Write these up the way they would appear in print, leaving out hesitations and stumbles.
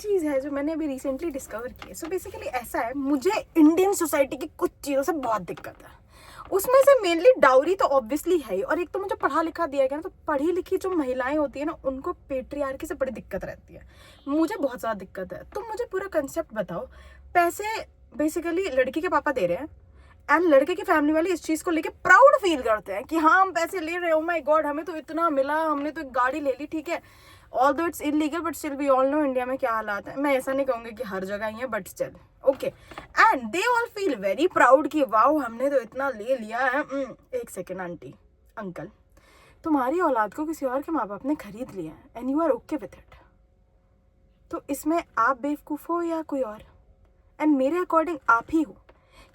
चीज़ है जो मैंने अभी रिसेंटली डिस्कवर की है। सो बेसिकली ऐसा है, मुझे इंडियन सोसाइटी की कुछ चीज़ों से बहुत दिक्कत है। उसमें से मेनली डाउरी तो ऑब्वियसली है ही, और एक तो मुझे पढ़ा लिखा दिया गया ना, तो पढ़ी लिखी जो महिलाएं होती है ना, उनको पेट्रियार्की से बड़ी दिक्कत रहती है। मुझे बहुत ज़्यादा दिक्कत है। तुम मुझे पूरा कंसेप्ट बताओ। पैसे बेसिकली लड़की के पापा दे रहे हैं, एंड लड़के की फैमिली वाले इस चीज़ को लेके प्राउड फील करते हैं कि हाँ हम पैसे ले रहे हो, माय गॉड हमें तो इतना मिला, हमने तो एक गाड़ी ले ली, ठीक है। Although it's illegal but still we all know India में क्या हालात है। मैं ऐसा नहीं कहूँगी कि हर जगह ही है, but still okay. And they all feel very proud कि वाओ हमने तो इतना ले लिया है। एक सेकेंड आंटी अंकल, तुम्हारी औलाद को किसी और के माँ बाप ने खरीद लिया है and you are okay with it, तो इसमें आप बेवकूफ़ हो या कोई और? एंड मेरे अकॉर्डिंग आप ही हो,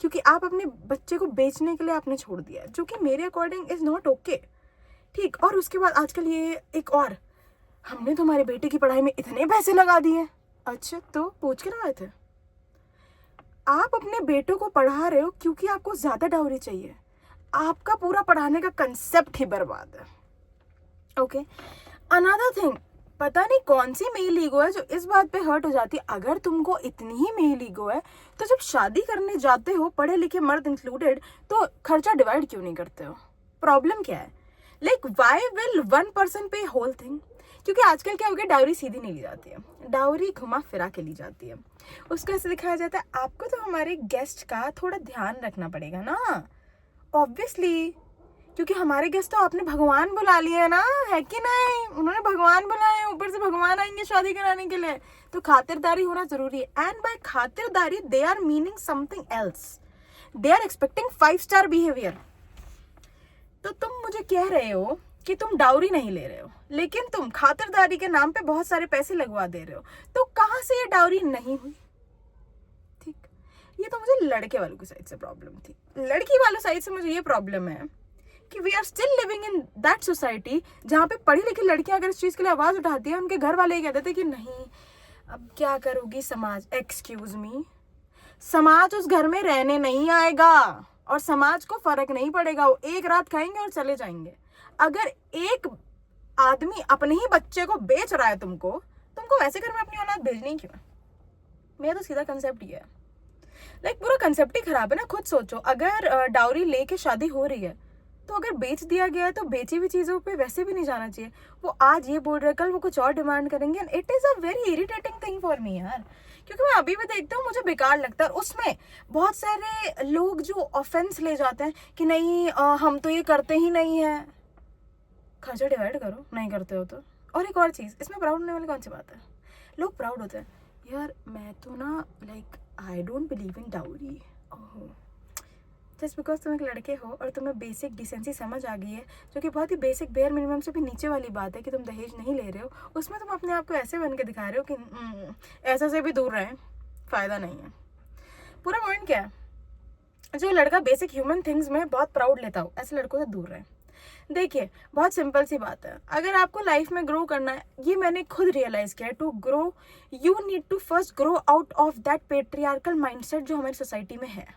क्योंकि आप अपने बच्चे को बेचने के लिए आपने छोड़ दिया, जो कि मेरे अकॉर्डिंग इज़ नॉट ओके, ठीक। और उसके बाद आजकल ये एक और, हमने तो हमारे बेटे की पढ़ाई में इतने पैसे लगा दिए। अच्छा, तो पूछ के लगाए थे? आप अपने बेटों को पढ़ा रहे हो क्योंकि आपको ज़्यादा डाउरी चाहिए। आपका पूरा पढ़ाने का कंसेप्ट ही बर्बाद है। ओके, अनदर थिंग, पता नहीं कौन सी मेल ईगो है जो इस बात पे हर्ट हो जाती है। अगर तुमको इतनी ही मेल ईगो है तो जब शादी करने जाते हो, पढ़े लिखे मर्द इंक्लूडेड, तो खर्चा डिवाइड क्यों नहीं करते हो? प्रॉब्लम क्या है? Like why will one person पे होल थिंग? क्योंकि आजकल क्या हो गया, डाउरी सीधी नहीं ली जाती है, डाउरी घुमा फिरा के ली जाती है। उसको ऐसे दिखाया जाता है आपको तो हमारे गेस्ट का थोड़ा ध्यान रखना पड़ेगा ना, ऑब्वियसली, क्योंकि हमारे गेस्ट तो आपने भगवान बुला लिए है ना, है कि नहीं? उन्होंने भगवान बुलाए, ऊपर से भगवान आएंगे शादी कराने के लिए, तो खातिरदारी होना जरूरी है। एंड बाय खातिरदारी they are meaning something else, they are expecting 5 star behaviour. तो तुम मुझे कह रहे हो कि तुम डाउरी नहीं ले रहे हो, लेकिन तुम खातिरदारी के नाम पे बहुत सारे पैसे लगवा दे रहे हो, तो कहाँ से ये डाउरी नहीं हुई? ठीक, ये तो मुझे लड़के वालों की साइड से प्रॉब्लम थी। लड़की वालों साइड से मुझे ये प्रॉब्लम है कि we are still living in that society जहाँ पे पढ़ी लिखी लड़कियां अगर इस चीज़ के लिए आवाज़ उठाती है, उनके घर वाले ये कहते थे कि नहीं अब क्या करोगी समाज। एक्सक्यूज मी, समाज उस घर में रहने नहीं आएगा और समाज को फर्क नहीं पड़ेगा, वो एक रात खाएंगे और चले जाएंगे। अगर एक आदमी अपने ही बच्चे को बेच रहा है तुमको वैसे घर में अपनी औलाद भेजनी क्यों है? मेरा तो सीधा कंसेप्ट ये है। लाइक पूरा कंसेप्ट ही खराब है ना। खुद सोचो, अगर डाउरी लेके शादी हो रही है तो अगर बेच दिया गया है तो बेची हुई चीज़ों पे वैसे भी नहीं जाना चाहिए। वो आज ये बोल रहे कल वो कुछ और डिमांड करेंगे, and it is a very irritating thing for me यार, क्योंकि मैं अभी भी देखता हूँ मुझे बेकार लगता है। उसमें बहुत सारे लोग जो ऑफेंस ले जाते हैं कि नहीं हम तो ये करते ही नहीं है। खर्चा डिवाइड करो, नहीं करते हो तो। और एक और चीज़, इसमें प्राउड होने वाली कौन सी बात है? लोग प्राउड होते हैं यार, मैं तो ना like I don't believe in dowry. Oh, just because तुम एक लड़के हो और तुम्हें बेसिक डिसेंसी समझ आ गई है, जो कि बहुत ही बेसिक बेयर मिनिमम से भी नीचे वाली बात है कि तुम दहेज नहीं ले रहे हो, उसमें तुम अपने आप को ऐसे बन के दिखा रहे हो कि ऐसा से भी दूर रहें, फ़ायदा नहीं है। पूरा पॉइंट क्या है? जो लड़का बेसिक ह्यूमन थिंग्स में बहुत प्राउड लेता हो, ऐसे लड़कों से दूर रहें। देखिए, बहुत सिंपल सी बात है, अगर आपको लाइफ में ग्रो करना है, ये मैंने खुद रियलाइज़ किया है, to grow you need to first grow out of that patriarchal mindset जो हमारी सोसाइटी में है।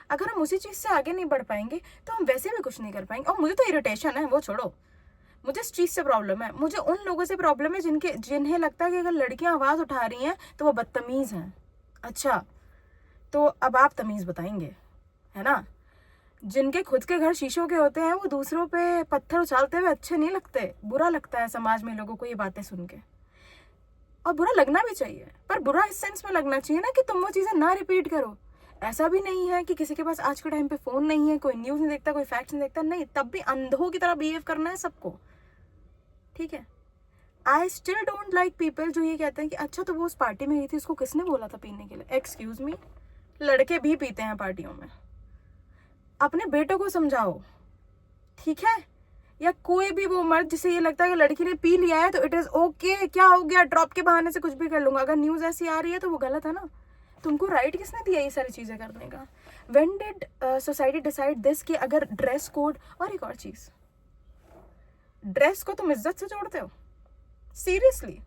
अगर हम उसी चीज़ से आगे नहीं बढ़ पाएंगे तो हम वैसे भी कुछ नहीं कर पाएंगे। और मुझे तो इरिटेशन है, वो छोड़ो, मुझे इस चीज़ से प्रॉब्लम है, मुझे उन लोगों से प्रॉब्लम है जिन्हें लगता है कि अगर लड़कियां आवाज़ उठा रही हैं तो वो बदतमीज़ हैं। अच्छा, तो अब आप तमीज़ बताएंगे, है ना? जिनके खुद के घर शीशों के होते हैं वो दूसरों पे पत्थर उछालते हुए अच्छे नहीं लगते, बुरा लगता है समाज में लोगों को ये बातें सुन के। और बुरा लगना भी चाहिए, पर बुरा इस सेंस में लगना चाहिए ना कि तुम वो चीज़ें ना रिपीट करो। ऐसा भी नहीं है कि किसी के पास आज के टाइम पे फ़ोन नहीं है, कोई न्यूज़ नहीं देखता, कोई फैक्ट्स नहीं देखता, नहीं, तब भी अंधों की तरह बिहेव करना है सबको, ठीक है। I still don't like people जो ये कहते हैं कि अच्छा तो वो उस पार्टी में गई थी, उसको किसने बोला था पीने के लिए। एक्सक्यूज मी, लड़के भी पीते हैं पार्टियों में। अपने बेटों को समझाओ, ठीक है? या कोई भी वो मर्द जिसे ये लगता है कि लड़की ने पी लिया है तो इट इज़ ओके, क्या हो गया, ड्रॉप के बहाने से कुछ भी कर लूँगा। अगर न्यूज़ ऐसी आ रही है तो वो गलत है ना। तुमको राइट किसने दिया ये सारी चीज़ें करने का? When did society decide this कि अगर ड्रेस कोड, और एक और चीज़, ड्रेस को तुम इज्जत से जोड़ते हो? सीरियसली,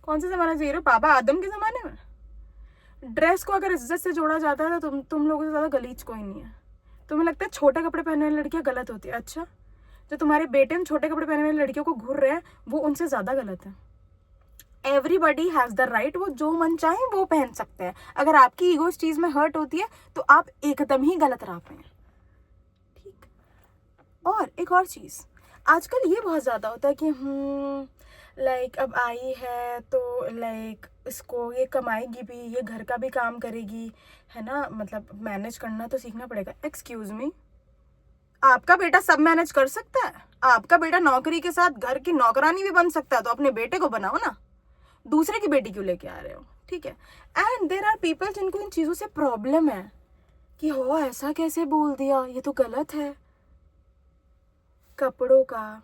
कौन सा ज़माना जी रहे हो? बाबा आदम के ज़माने में ड्रेस को अगर इज्जत से जोड़ा जाता है तो तुम लोगों से ज़्यादा गलीज कोई नहीं है। तुम्हें लगता है छोटे कपड़े पहनने वाली लड़कियाँ गलत होती है? अच्छा, जो तुम्हारे बेटे छोटे कपड़े पहने वाली लड़कियों को घूर रहे हैं वो उनसे ज़्यादा गलत है। एवरीबडी हैज़ द राइट, वो जो मन चाहे वो पहन सकते हैं। अगर आपकी ईगो इस चीज़ में हर्ट होती है तो आप एकदम ही गलत राह पे हैं, ठीक। और एक और चीज़, आजकल ये बहुत ज़्यादा होता है कि लाइक अब आई है तो लाइक इसको ये कमाएगी भी, ये घर का भी काम करेगी, है ना, मतलब मैनेज करना तो सीखना पड़ेगा। एक्सक्यूज़ मी, आपका बेटा सब मैनेज कर सकता है? आपका बेटा नौकरी के साथ घर की नौकरानी भी बन सकता है, तो अपने बेटे को बनाओ ना, दूसरे की बेटी क्यों लेके आ रहे हो, ठीक है। एंड देयर आर पीपल जिनको इन चीज़ों से प्रॉब्लम है कि हो ऐसा कैसे बोल दिया, ये तो गलत है। कपड़ों का,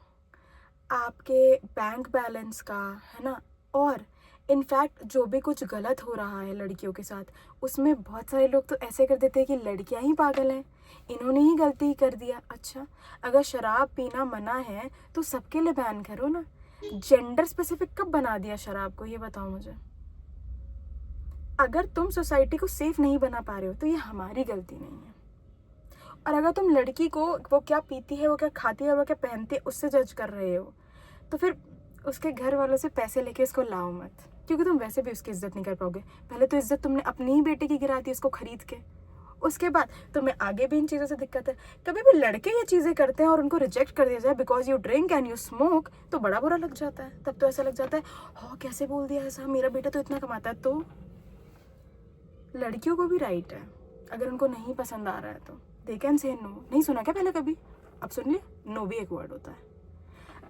आपके बैंक बैलेंस का, है ना, और इनफैक्ट जो भी कुछ गलत हो रहा है लड़कियों के साथ, उसमें बहुत सारे लोग तो ऐसे कर देते हैं कि लड़कियां ही पागल हैं, इन्होंने ही गलती कर दिया। अच्छा, अगर शराब पीना मना है तो सबके लिए बैन करो ना। जेंडर स्पेसिफिक कब बना दिया शराब को, ये बताओ मुझे। अगर तुम सोसाइटी को सेफ नहीं बना पा रहे हो तो ये हमारी गलती नहीं है। और अगर तुम लड़की को वो क्या पीती है, वो क्या खाती है, वो क्या पहनती है, उससे जज कर रहे हो, तो फिर उसके घर वालों से पैसे लेके इसको लाओ मत, क्योंकि तुम वैसे भी उसकी इज्जत नहीं कर पाओगे। पहले तो इज्जत तुमने अपनी ही बेटे की गिरा दी इसको खरीद के, उसके बाद तुम्हें आगे भी इन चीज़ों से दिक्कत है। कभी भी लड़के ये चीज़ें करते हैं और उनको रिजेक्ट कर दिया जाए because you drink and you smoke, तो बड़ा बुरा लग जाता है। तब तो ऐसा लग जाता है, हो कैसे बोल दिया ऐसा, मेरा बेटा तो इतना कमाता है। तो लड़कियों को भी राइट है, अगर उनको नहीं पसंद आ रहा है तो दे कैन से नो। नहीं सुना क्या पहले कभी? अब सुन लिया, नो भी एक वर्ड होता है।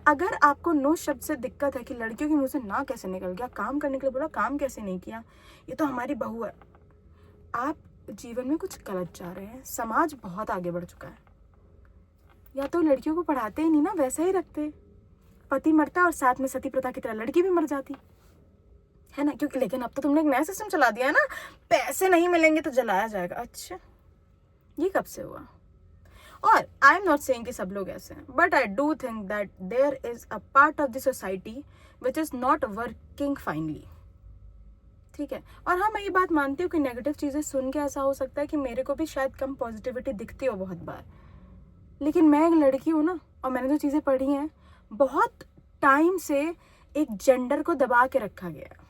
अगर आपको नो शब्द से दिक्कत है कि लड़कियों के मुंह से ना कैसे निकल गया, काम करने के लिए बोला काम कैसे नहीं किया, ये तो हमारी बहू है, आप जीवन में कुछ गलत चाह रहे हैं। समाज बहुत आगे बढ़ चुका है। या तो लड़कियों को पढ़ाते ही नहीं ना, वैसा ही रखते, पति मरता और साथ में सती प्रथा की तरह लड़की भी मर जाती, है ना, क्योंकि लेकिन अब तो तुमने एक नया सिस्टम चला दिया है ना, पैसे नहीं मिलेंगे तो जलाया जाएगा। अच्छा, ये कब से हुआ? और आई एम नॉट सेइंग कि सब लोग ऐसे हैं, but I do think that there is a part of the society which is not working finally, ठीक है। और हाँ, मैं ये बात मानती हूँ कि नेगेटिव चीज़ें सुन के ऐसा हो सकता है कि मेरे को भी शायद कम पॉजिटिविटी दिखती हो बहुत बार, लेकिन मैं एक लड़की हूँ ना, और मैंने जो चीज़ें पढ़ी हैं, बहुत टाइम से एक जेंडर को दबा के रखा गया है।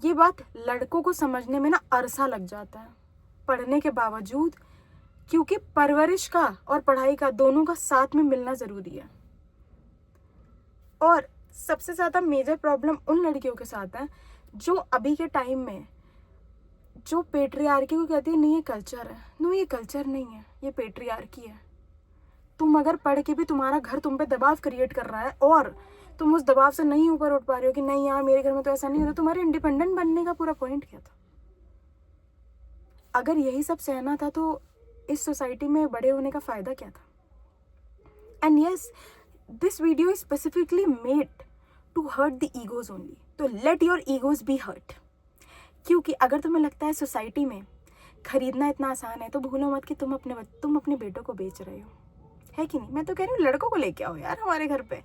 ये बात लड़कों को समझने में ना अरसा लग जाता है पढ़ने के बावजूद, क्योंकि परवरिश का और पढ़ाई का दोनों का साथ में मिलना ज़रूरी है। और सबसे ज़्यादा मेजर प्रॉब्लम उन लड़कियों के साथ है जो अभी के टाइम में जो पेट्रियार्की को कहती है नहीं ये कल्चर है। नो, ये कल्चर नहीं है, ये पेट्रियार्की है। तुम अगर पढ़ के भी तुम्हारा घर तुम पे दबाव क्रिएट कर रहा है और तुम उस दबाव से नहीं ऊपर उठ पा रहे हो कि नहीं यार मेरे घर में तो ऐसा नहीं होता, तुम्हारे इंडिपेंडेंट बनने का पूरा पॉइंट क्या था? अगर यही सब सहना था तो इस सोसाइटी में बड़े होने का फ़ायदा क्या था? And yes, this video is specifically made to hurt the egos only, तो let your egos be hurt. क्योंकि अगर तुम्हें लगता है सोसाइटी में खरीदना इतना आसान है तो भूलो मत कि तुम अपने बेटों को बेच रहे हो, है कि नहीं? मैं तो कह रही हूँ लड़कों को लेके आओ यार हमारे घर पे।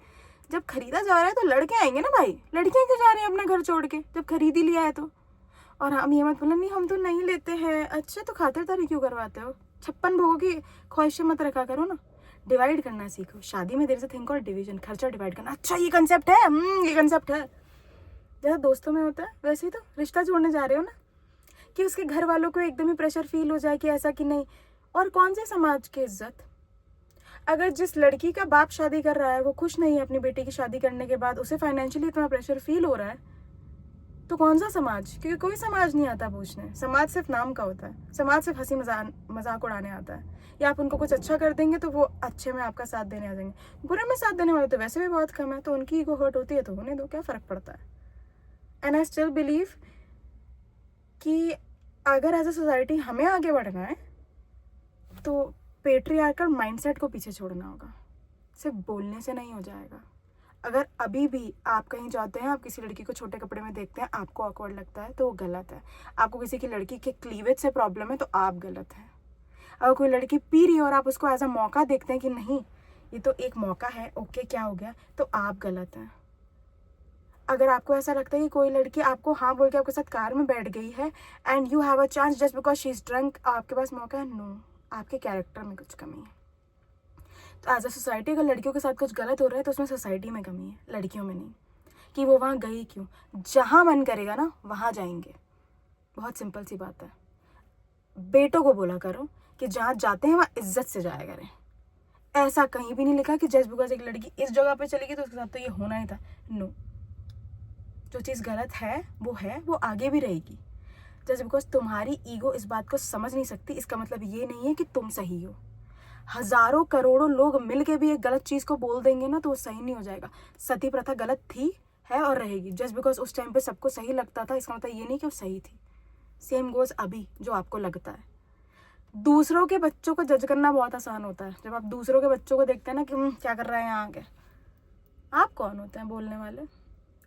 जब खरीदा जा रहा है तो लड़के आएंगे ना भाई, लड़कियां क्यों जा रही हैं अपना घर छोड़ के जब खरीद ही लिया है तो। और हम ये मत बोलो नहीं हम तो नहीं लेते हैं। अच्छा, तो खातिरदारी क्यों करवाते हो? 56 भोगों की ख्वाहिशें मत रखा करो ना, डिवाइड करना सीखो। शादी में देर से थिंक और डिवीजन, खर्चा डिवाइड करना। अच्छा, ये कंसेप्ट है, ये कंसेप्ट है। जैसा दोस्तों में होता है वैसे ही तो रिश्ता जोड़ने जा रहे हो ना, कि उसके घर वालों को एकदम ही प्रेशर फील हो जाए कि ऐसा कि नहीं। और कौन से समाज की इज्जत? अगर जिस लड़की का बाप शादी कर रहा है वो खुश नहीं है अपनी बेटी की शादी करने के बाद, उसे फाइनेंशियली इतना प्रेशर फील हो रहा है, तो कौन सा समाज? क्योंकि कोई समाज नहीं आता पूछने, समाज सिर्फ नाम का होता है। समाज सिर्फ हंसी मजाक उड़ाने आता है, या आप उनको कुछ अच्छा कर देंगे तो वो अच्छे में आपका साथ देने आ जाएंगे, बुरे में साथ देने वाले तो वैसे भी बहुत कम है, तो उनकी ईगो हर्ट होती है तो होने दो, क्या फ़र्क पड़ता है। एंड आई स्टिल बिलीव कि अगर एज अ सोसाइटी हमें आगे बढ़ना है तो पेट्रियार्कल माइंडसेट को पीछे छोड़ना होगा, सिर्फ बोलने से नहीं हो जाएगा। अगर अभी भी आप कहीं जाते हैं, आप किसी लड़की को छोटे कपड़े में देखते हैं, आपको ऑकवर्ड लगता है तो वो गलत है। आपको किसी की लड़की के क्लीवेज से प्रॉब्लम है तो आप गलत हैं। अगर कोई लड़की पी रही है और आप उसको एज अ मौका देखते हैं कि नहीं ये तो एक मौका है, ओके क्या हो गया, तो आप गलत हैं। अगर आपको ऐसा लगता है कि कोई लड़की आपको हाँ बोल के आपके साथ कार में बैठ गई है and you have a chance just because she is drunk, आपके पास मौका है, नो, आपके कैरेक्टर में कुछ कमी है। तो एज अ सोसाइटी अगर लड़कियों के साथ कुछ गलत हो रहा है तो उसमें सोसाइटी में कमी है, लड़कियों में नहीं। कि वो वहाँ गई क्यों। जहाँ मन करेगा ना वहाँ जाएंगे, बहुत सिंपल सी बात है। बेटों को बोला करो कि जहाँ जाते हैं वहाँ इज्जत से जाया करें। ऐसा कहीं भी नहीं लिखा कि जस्ट बिकॉज एक लड़की इस जगह पे चली गई तो उसके साथ तो ये होना ही था। नो, जो चीज़ गलत है वो आगे भी रहेगी। जस्ट बिकॉज तुम्हारी ईगो इस बात को समझ नहीं सकती, इसका मतलब ये नहीं है कि तुम सही हो। हजारों करोड़ों लोग मिल के भी एक गलत चीज़ को बोल देंगे ना तो वो सही नहीं हो जाएगा। सती प्रथा गलत थी, है और रहेगी। जस्ट बिकॉज उस टाइम पे सबको सही लगता था इसका मतलब ये नहीं कि वो सही थी। सेम गोज अभी जो आपको लगता है। दूसरों के बच्चों को जज करना बहुत आसान होता है। जब आप दूसरों के बच्चों को देखते हैं ना कि क्या कर रहा है यहाँ आके, आप कौन होते हैं बोलने वाले?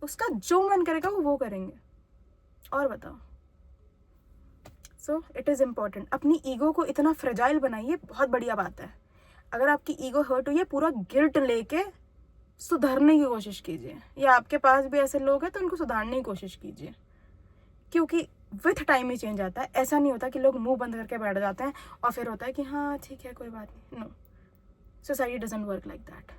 उसका जो मन करेगा वो करेंगे। और बताओ। सो इट इज़ इम्पॉर्टेंट, अपनी ईगो को इतना फ्रेजाइल बनाइए, बहुत बढ़िया बात है। अगर आपकी ईगो हर्ट हुई है, पूरा गिल्ट लेके सुधारने की कोशिश कीजिए, या आपके पास भी ऐसे लोग हैं तो उनको सुधारने की कोशिश कीजिए, क्योंकि विथ टाइम ही चेंज आता है। ऐसा नहीं होता कि लोग मुंह बंद करके बैठ जाते हैं और फिर होता है कि हाँ ठीक है कोई बात नहीं। No, society doesn't work like that.